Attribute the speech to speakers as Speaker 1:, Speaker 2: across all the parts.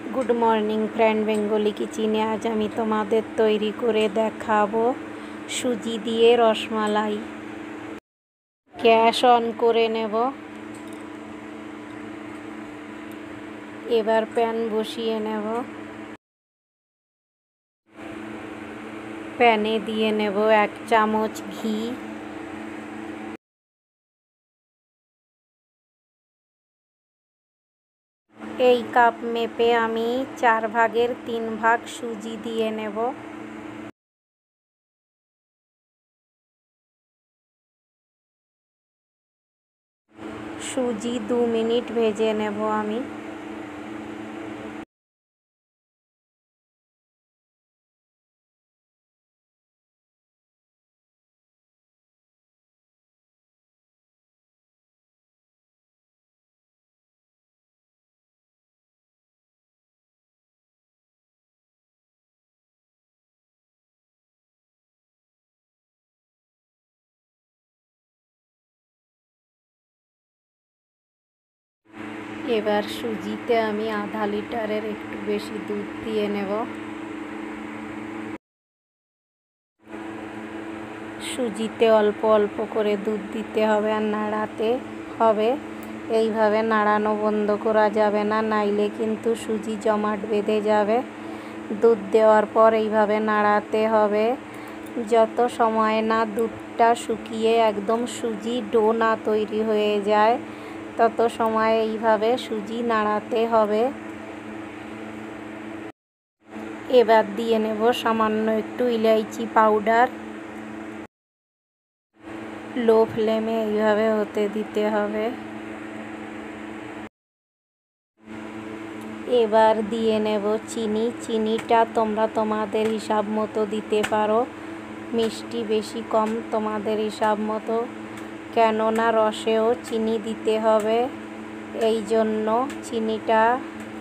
Speaker 1: Good morning friend Bengali किचेने आज आमी तोमादेर तैरी करे देखाबो सुजी दिए रसमालाई। गैस अन करे नेब। एबार पैन बसिए नेब। पैने दिए नेब 1 चामच घी। এই কাপ মেপে আমি 4 ভাগের 3 ভাগ সুজি দিয়ে নেব। সুজি 2 মিনিট ভেজে নেব আমি। এবার সুজিতে আমি আধা লিটারের একটু বেশি দুধ দিয়ে নেব। সুজিতে অল্প অল্প করে দুধ দিতে হবে আর নাড়াতে হবে। এইভাবে নাড়ানো বন্ধ করা যাবে না, নাইলে কিন্তু সুজি জমাট বেঁধে যাবে। দুধ দেওয়ার পর এইভাবে নাড়াতে হবে যত সময় না দুধটা শুকিয়ে একদম সুজি ডো না তৈরি হয়ে যায় তত সময় এইভাবে সুজি নাড়াতে হবে। এবার দিয়ে নেব সামান্য একটু ইলাইচি পাউডার। লো ফ্লেমে এইভাবে হতে দিতে হবে। এবার দিয়ে নেব চিনি। চিনিটা তোমরা তোমাদের হিসাব মতো দিতে পারো, মিষ্টি বেশি কম তোমাদের হিসাব মতো, কেননা রসেও চিনি দিতে হবে, এই জন্য চিনিটা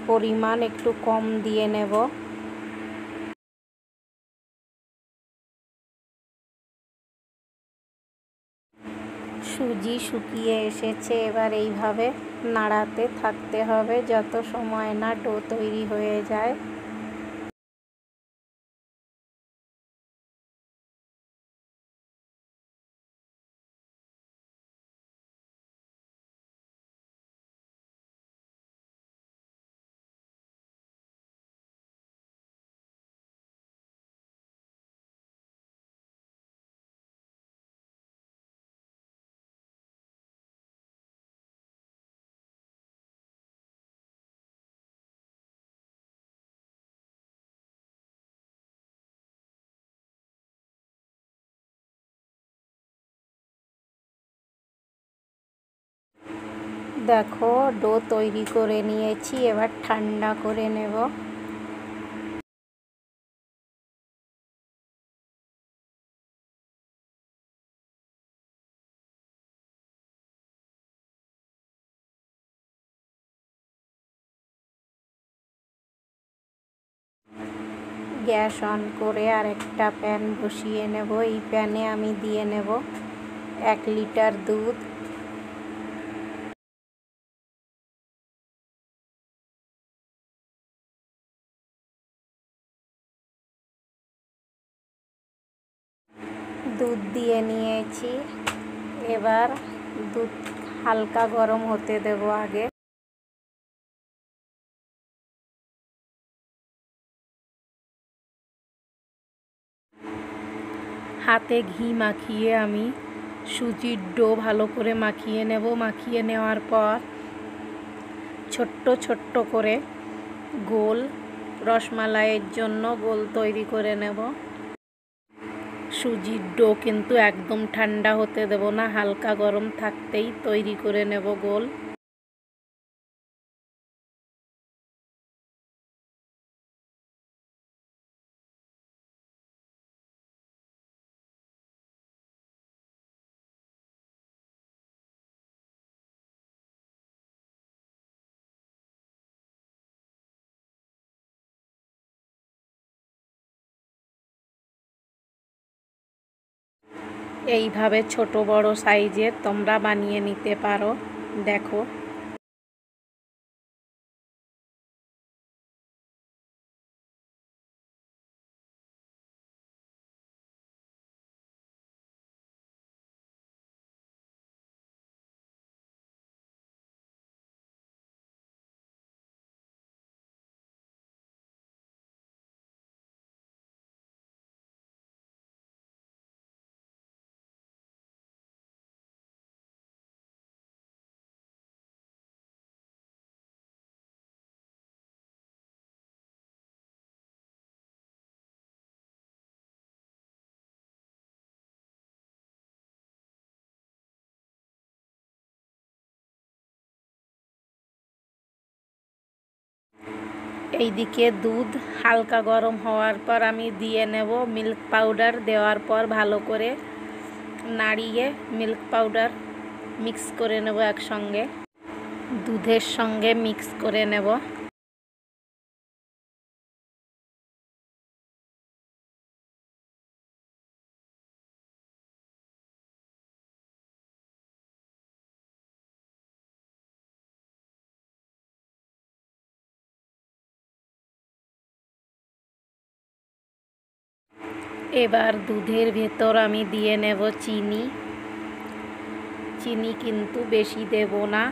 Speaker 1: পরিমাণ একটু কম দিয়ে নেব। সুজি শুকিয়ে এসেছে, এবার এইভাবে নাড়াতে থাকতে হবে যত সময় না ডো তৈরি হয়ে যায়। দেখো ডো তৈরি করে নিয়েছি, এবার ঠান্ডা করে নেব। গ্যাস অন করে আরেকটা প্যান বসিয়ে নেব। এই প্যানে আমি দিয়ে নেব 1 লিটার দুধ। দুধ দিয়ে নিয়েছি, এবার দুধ হালকা গরম হতে দেব আগে। হাতে ঘি মাখিয়ে আমি সুজির ডো ভালো করে মাখিয়ে নেব। মাখিয়ে নেওয়ার পর ছোট্ট ছোট্ট করে গোল রসমালাইয়ের জন্য গোল তৈরি করে নেব। সুজির ডো কিন্তু একদম ঠান্ডা হতে দেব না, হালকা গরম থাকতেই তৈরি করে নেব গোল। এইভাবে ছোট বড় সাইজের তোমরা বানিয়ে নিতে পারো। দেখো এইদিকে দুধ হালকা গরম হওয়ার পর আমি দিয়ে নেব মিল্ক পাউডার। দেওয়ার পর ভালো করে নাড়িয়ে মিল্ক পাউডার মিক্স করে নেব, একসঙ্গে দুধের সঙ্গে মিক্স করে নেব। এবার দুধের ভেতর আমি দিয়ে নেব চিনি। চিনি কিন্তু বেশি দেব না,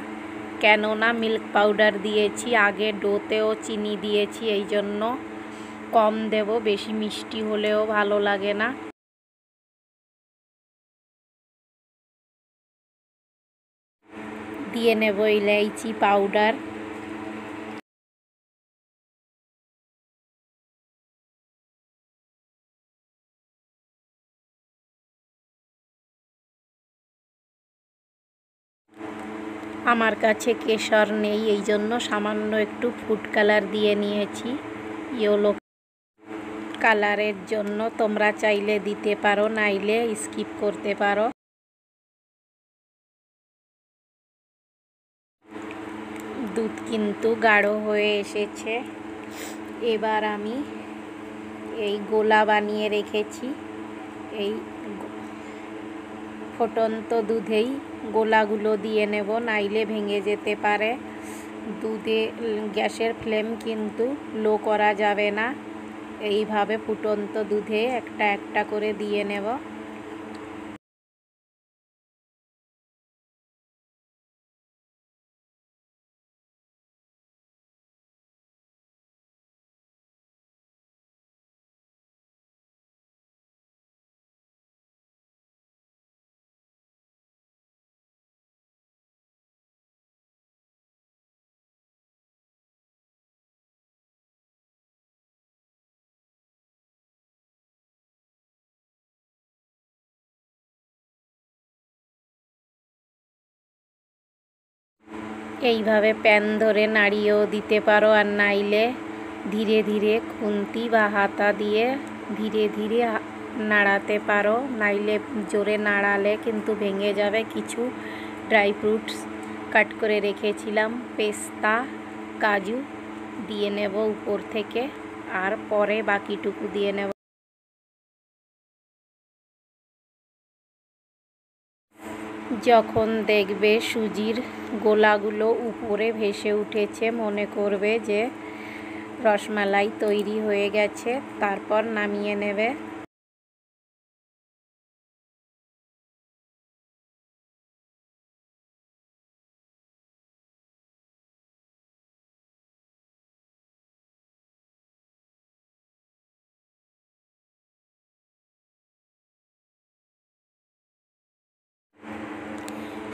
Speaker 1: কেননা মিল্ক পাউডার দিয়েছি, আগে ডোতেও চিনি দিয়েছি, এই জন্য কম দেব। বেশি মিষ্টি হলেও ভালো লাগে না। দিয়ে নেব ইলাইচি পাউডার। আমার কাছে কেশর নেই, এই জন্য সামান্য একটু ফুড কালার দিয়ে নিয়েছি, ইয়েলো কালারের জন্য। তোমরা চাইলে দিতে পারো, নাইলে স্কিপ করতে পারো। দুধ কিন্তু গাঢ় হয়ে এসেছে। এবার আমি এই গোলা বানিয়ে রেখেছি, এই ফুটন্ত দুধেই গোলাগুলো দিয়ে নেব, নাইলে ভেঙে যেতে পারে। দুধে গ্যাসের ফ্লেম কিন্তু লো করা যাবে না। এইভাবে ফুটন্ত দুধে একটা একটা করে দিয়ে নেব। এইভাবে প্যান ধরে নাড়িয়েও দিতে পারো, আর নাইলে ধীরে ধীরে খুন্তি বা হাতা দিয়ে ধীরে ধীরে নাড়াতে পারো, নাইলে জোরে নাড়ালে কিন্তু ভেঙে যাবে। কিছু ড্রাই ফ্রুটস কাট করে রেখেছিলাম, পেস্তা কাজু দিয়ে নেব উপর থেকে, আর পরে বাকিটুকু দিয়ে নেব। যখন দেখবে সুজির গোলাগুলো উপরে ভেসে উঠেছে, মনে করবে যে রসমালাই তৈরি হয়ে গেছে, তারপর নামিয়ে নেবে।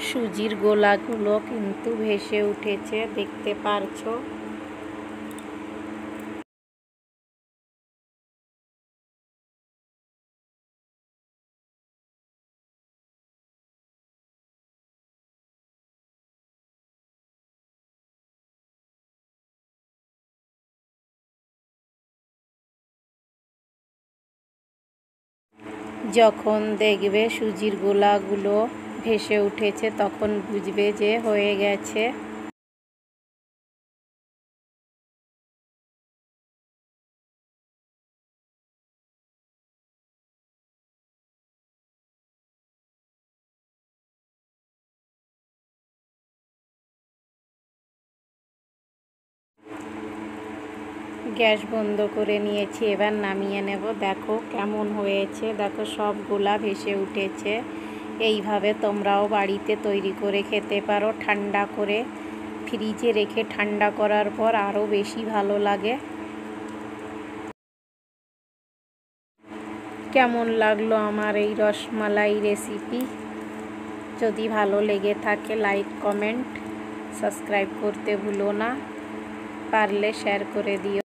Speaker 1: সুজির গোলাগুলো কিন্তু ভেসে উঠেছে, দেখতে পারছো। যখন দেখবে সুজির গোলাগুলো ভেসে উঠেছে, তখন বুঝবে যে হয়ে গেছে। গ্যাস বন্ধ করে নিয়েছি, এবার নামিয়ে নেব। দেখো কেমন হয়েছে, দেখো সব গোলা ভেসে উঠেছে। এইভাবে তোমরাও বাড়িতে তৈরি করে খেতে পারো, ঠান্ডা করে ফ্রিজে রেখে ঠান্ডা করার পর আরও বেশি ভালো লাগে। কেমন লাগলো আমার এই রসমালাই রেসিপি? যদি ভালো লেগে থাকে লাইক কমেন্ট সাবস্ক্রাইব করতে ভুলো না, পারলে শেয়ার করে দিও।